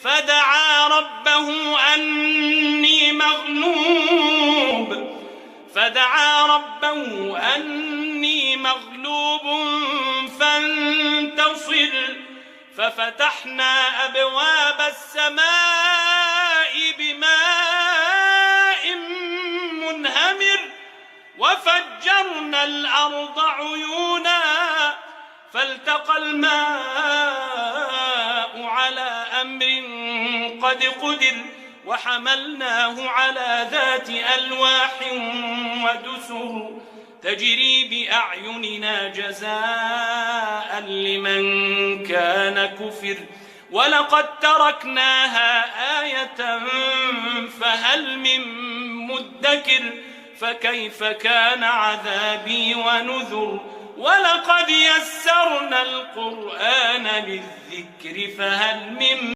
فدعا ربه أني مغلوب فانتصر. ففتحنا أبواب السماء بماء منهمر وفجرنا الأرض عيونا فالتقى الماء على أمر قد قدر وحملناه على ذات ألواح ودسر تجري بأعيننا جزاء لمن كان كفر ولقد تركناها آية فهل من مدكر فكيف كان عذابي ونذر ولقد يسرنا القرآن للذكر فهل من